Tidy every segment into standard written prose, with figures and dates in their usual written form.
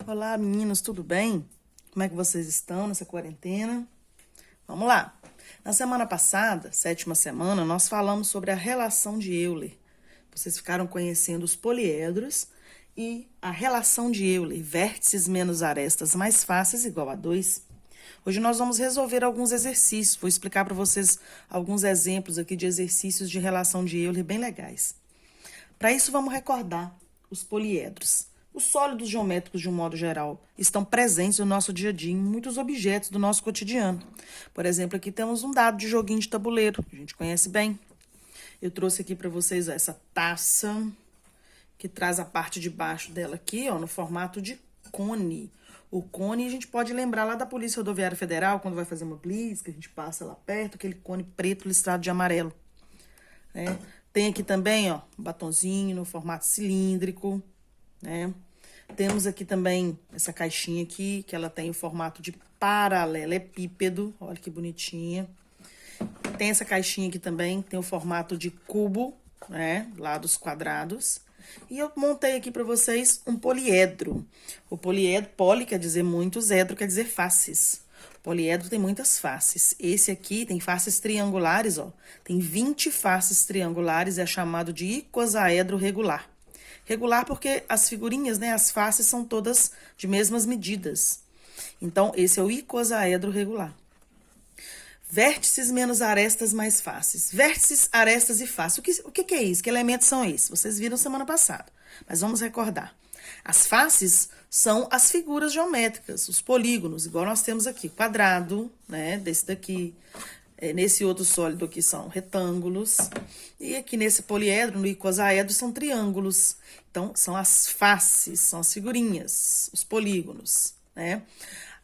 Olá, meninos, tudo bem? Como é que vocês estão nessa quarentena? Vamos lá. Na semana passada, sétima semana, nós falamos sobre a relação de Euler. Vocês ficaram conhecendo os poliedros e a relação de Euler, vértices menos arestas mais fáceis igual a 2. Hoje nós vamos resolver alguns exercícios. Vou explicar para vocês alguns exemplos aqui de exercícios de relação de Euler bem legais. Para isso, vamos recordar os poliedros. Os sólidos geométricos, de um modo geral, estão presentes no nosso dia a dia em muitos objetos do nosso cotidiano. Por exemplo, aqui temos um dado de joguinho de tabuleiro, que a gente conhece bem. Eu trouxe aqui para vocês essa taça, que traz a parte de baixo dela aqui, ó, no formato de cone. O cone a gente pode lembrar lá da Polícia Rodoviária Federal, quando vai fazer uma blitz, que a gente passa lá perto, aquele cone preto listrado de amarelo. Né? Tem aqui também, ó, um batonzinho no formato cilíndrico, né? Temos aqui também essa caixinha aqui, que ela tem o formato de paralelepípedo, olha que bonitinha. Tem essa caixinha aqui também, tem o formato de cubo, né, lados quadrados. E eu montei aqui para vocês um poliedro. O poliedro, poli quer dizer muitos, edro quer dizer faces. O poliedro tem muitas faces. Esse aqui tem faces triangulares, ó. Tem 20 faces triangulares, é chamado de icosaedro regular. Regular porque as figurinhas, né, as faces são todas de mesmas medidas. Então, esse é o icosaedro regular. Vértices menos arestas mais faces. Vértices, arestas e faces. O que é isso? Que elementos são esses? Vocês viram semana passada, mas vamos recordar. As faces são as figuras geométricas, os polígonos, igual nós temos aqui, quadrado, né, desse daqui. Nesse outro sólido aqui são retângulos. E aqui nesse poliedro, no icosaedro, são triângulos. Então, são as faces, são as figurinhas, os polígonos, né?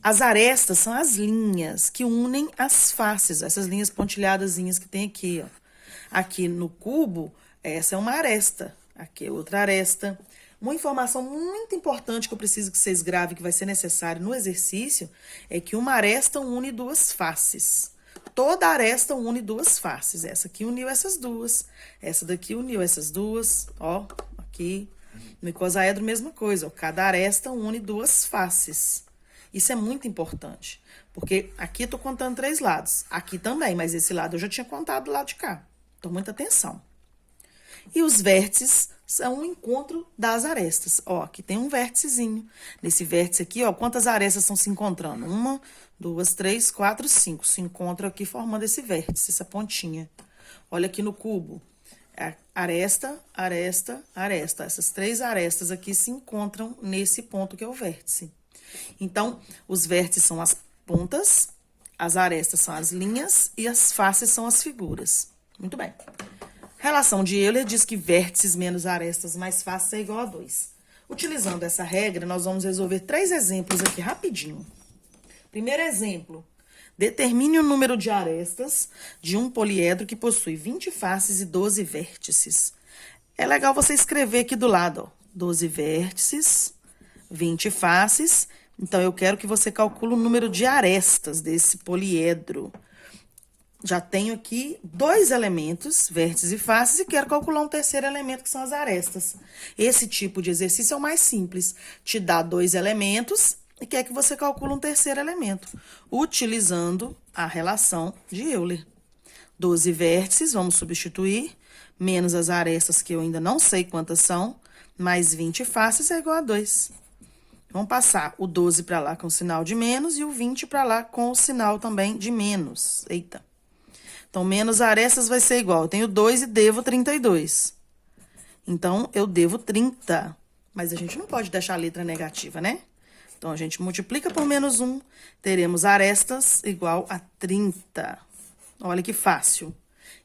As arestas são as linhas que unem as faces, essas linhas pontilhadazinhas que tem aqui, ó. Aqui no cubo, essa é uma aresta, aqui é outra aresta. Uma informação muito importante que eu preciso que vocês gravem, que vai ser necessário no exercício, é que uma aresta une duas faces. Toda aresta une duas faces. Essa aqui uniu essas duas. Essa daqui uniu essas duas. Ó, aqui. No icosaedro, mesma coisa. Ó. Cada aresta une duas faces. Isso é muito importante. Porque aqui eu tô contando 3 lados. Aqui também, mas esse lado eu já tinha contado do lado de cá. Então, muita atenção. E os vértices são o encontro das arestas. Ó, aqui tem um vérticezinho. Nesse vértice aqui, ó, quantas arestas estão se encontrando? 1, 2, 3, 4, 5. Se encontram aqui formando esse vértice, essa pontinha. Olha aqui no cubo. Aresta, aresta, aresta. Essas 3 arestas aqui se encontram nesse ponto que é o vértice. Então, os vértices são as pontas, as arestas são as linhas e as faces são as figuras. Muito bem. Relação de Euler diz que vértices menos arestas mais faces é igual a 2. Utilizando essa regra, nós vamos resolver 3 exemplos aqui rapidinho. Primeiro exemplo. Determine o número de arestas de um poliedro que possui 20 faces e 12 vértices. É legal você escrever aqui do lado, ó, 12 vértices, 20 faces. Então, eu quero que você calcule o número de arestas desse poliedro. Já tenho aqui 2 elementos, vértices e faces, e quero calcular um terceiro elemento, que são as arestas. Esse tipo de exercício é o mais simples. Te dá 2 elementos e quer que você calcule um terceiro elemento, utilizando a relação de Euler. 12 vértices, vamos substituir, menos as arestas, que eu ainda não sei quantas são, mais 20 faces é igual a 2. Vamos passar o 12 para lá com o sinal de menos e o 20 para lá com o sinal também de menos. Eita. Então, menos arestas vai ser igual. Eu tenho 2 e devo 32. Então, eu devo 30. Mas a gente não pode deixar a letra negativa, né? Então, a gente multiplica por menos 1. Teremos arestas igual a 30. Olha que fácil.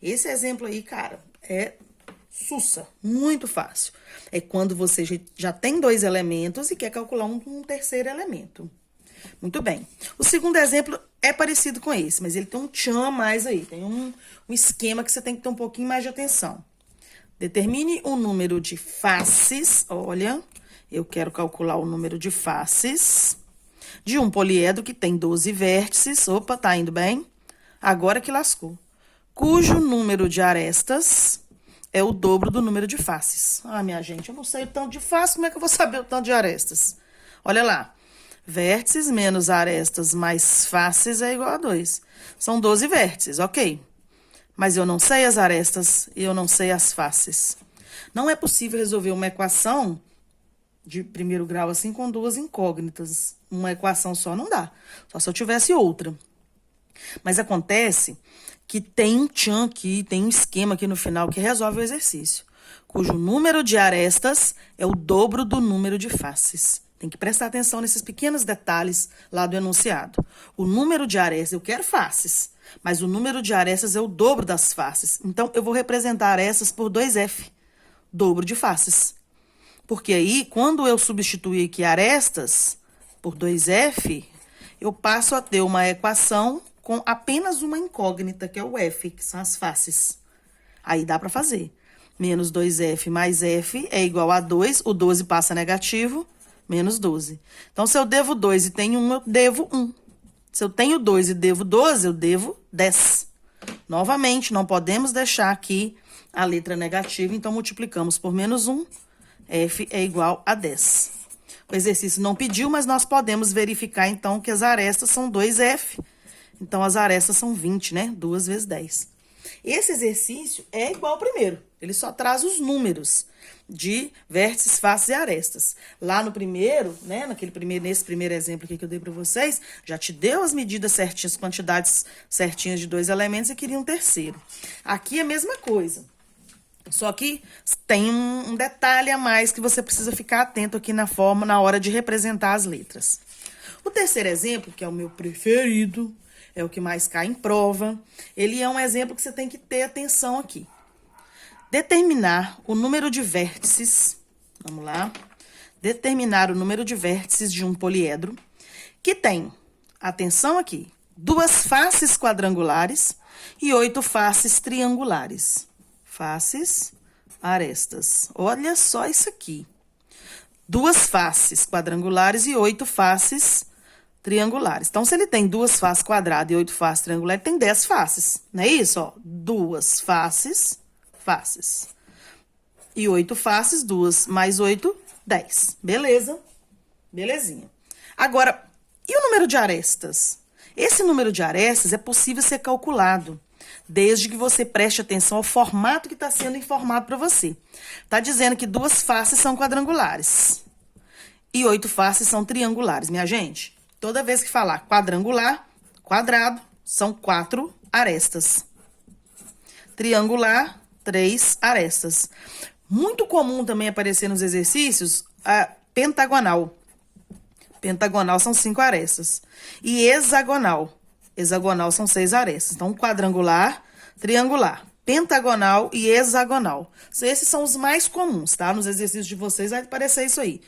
Esse exemplo aí, cara, é sussa, muito fácil. É quando você já tem 2 elementos e quer calcular um terceiro elemento. Muito bem. O segundo exemplo é parecido com esse, mas ele tem um tchan a mais aí. Tem um esquema que você tem que ter um pouquinho mais de atenção. Determine o número de faces. Olha, eu quero calcular o número de faces de um poliedro que tem 12 vértices. Opa, tá indo bem? Agora que lascou. Cujo número de arestas é o dobro do número de faces. Ah, minha gente, eu não sei o tanto de faces, como é que eu vou saber o tanto de arestas? Olha lá. Vértices menos arestas mais faces é igual a 2. São 12 vértices, ok. Mas eu não sei as arestas e eu não sei as faces. Não é possível resolver uma equação de primeiro grau assim com duas incógnitas. Uma equação só não dá. Só se eu tivesse outra. Mas acontece que tem um tchan aqui, tem um esquema aqui no final que resolve o exercício, cujo número de arestas é o dobro do número de faces. Tem que prestar atenção nesses pequenos detalhes lá do enunciado. O número de arestas, eu quero faces, mas o número de arestas é o dobro das faces. Então, eu vou representar arestas por 2F, dobro de faces. Porque aí, quando eu substituir aqui arestas por 2F, eu passo a ter uma equação com apenas uma incógnita, que é o F, que são as faces. Aí dá para fazer. Menos 2F mais F é igual a 2, o 12 passa negativo, menos 12. Então, se eu devo 2 e tenho 1, eu devo 1. Se eu tenho 2 e devo 12, eu devo 10. Novamente, não podemos deixar aqui a letra negativa, então multiplicamos por menos 1, F é igual a 10. O exercício não pediu, mas nós podemos verificar, então, que as arestas são 2F. Então, as arestas são 20, né? 2 vezes 10. Esse exercício é igual ao primeiro. Ele só traz os números de vértices, faces e arestas. Lá no primeiro, né? Nesse primeiro exemplo aqui que eu dei para vocês, já te deu as medidas certinhas, quantidades certinhas de 2 elementos e queria um terceiro. Aqui é a mesma coisa. Só que tem um detalhe a mais que você precisa ficar atento aqui na forma, na hora de representar as letras. O terceiro exemplo, que é o meu preferido, é o que mais cai em prova, ele é um exemplo que você tem que ter atenção aqui. Determinar o número de vértices, vamos lá, determinar o número de vértices de um poliedro que tem, atenção aqui, 2 faces quadrangulares e 8 faces triangulares. Faces, arestas. Olha só isso aqui. 2 faces quadrangulares e 8 faces triangulares. Então, se ele tem 2 faces quadradas e 8 faces triangulares, ele tem 10 faces. Não é isso? Ó, 2 faces, e 8 faces, 2 mais 8, 10. Beleza? Belezinha. Agora, e o número de arestas? Esse número de arestas é possível ser calculado, desde que você preste atenção ao formato que está sendo informado para você. Está dizendo que 2 faces são quadrangulares e 8 faces são triangulares, minha gente. Toda vez que falar quadrangular, quadrado, são 4 arestas. Triangular, 3 arestas. Muito comum também aparecer nos exercícios a pentagonal. Pentagonal são 5 arestas. E hexagonal. Hexagonal são 6 arestas. Então, quadrangular, triangular, pentagonal e hexagonal. Esses são os mais comuns, tá? Nos exercícios de vocês vai aparecer isso aí.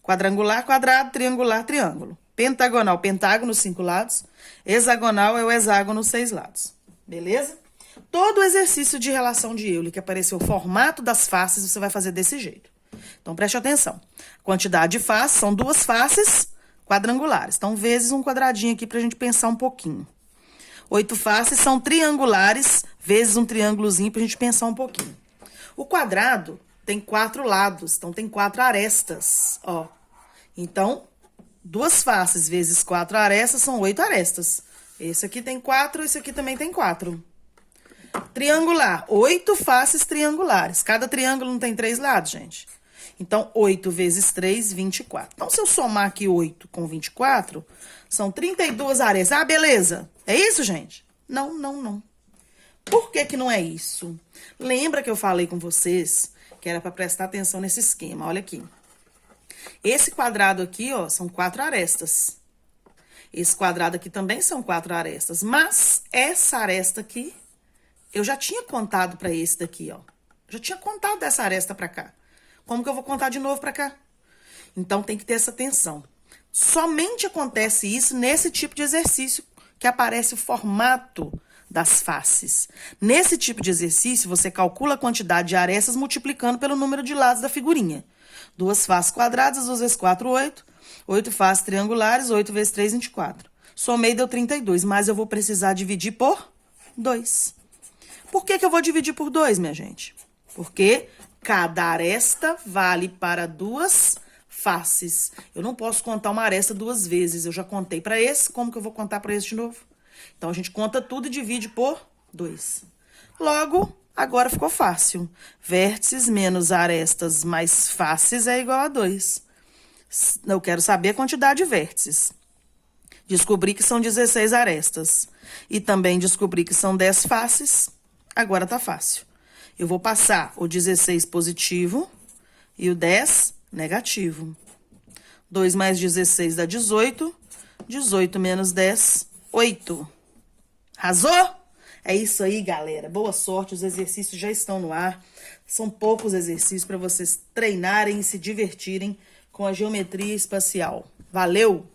Quadrangular, quadrado, triangular, triângulo. Pentagonal, pentágono, 5 lados. Hexagonal é o hexágono, 6 lados. Beleza? Todo exercício de relação de Euler que apareceu o formato das faces, você vai fazer desse jeito. Então, preste atenção. Quantidade de faces são 2 faces quadrangulares. Então, vezes um quadradinho aqui pra gente pensar um pouquinho. 8 faces são triangulares, vezes um triângulozinho pra gente pensar um pouquinho. O quadrado tem 4 lados, então tem 4 arestas, ó. Então, 2 faces vezes 4 arestas são 8 arestas. Esse aqui tem 4, esse aqui também tem 4. Triangular, 8 faces triangulares. Cada triângulo não tem 3 lados, gente. Então, 8 vezes 3, 24. Então, se eu somar aqui 8 com 24, são 32 arestas. Ah, beleza. É isso, gente? Não, não, não. Por que que não é isso? Lembra que eu falei com vocês que era para prestar atenção nesse esquema? Olha aqui. Esse quadrado aqui, ó, são 4 arestas. Esse quadrado aqui também são 4 arestas. Mas essa aresta aqui, eu já tinha contado para esse daqui, ó. Já tinha contado dessa aresta para cá. Como que eu vou contar de novo para cá? Então, tem que ter essa atenção. Somente acontece isso nesse tipo de exercício que aparece o formato das faces. Nesse tipo de exercício, você calcula a quantidade de arestas multiplicando pelo número de lados da figurinha. 2 faces quadradas, 2 vezes 4, 8. 8 faces triangulares, 8 vezes 3, 24. Somei, deu 32, mas eu vou precisar dividir por 2. Por que que eu vou dividir por 2, minha gente? Porque cada aresta vale para 2 faces. Eu não posso contar uma aresta duas vezes. Eu já contei para esse, como que eu vou contar para esse de novo? Então, a gente conta tudo e divide por 2. Logo, agora ficou fácil. Vértices menos arestas mais faces é igual a 2. Eu quero saber a quantidade de vértices. Descobri que são 16 arestas. E também descobri que são 10 faces. Agora tá fácil. Eu vou passar o 16 positivo e o 10 negativo. 2 mais 16 dá 18. 18 menos 10, 8. Arrasou? É isso aí, galera. Boa sorte. Os exercícios já estão no ar. São poucos exercícios para vocês treinarem e se divertirem com a geometria espacial. Valeu!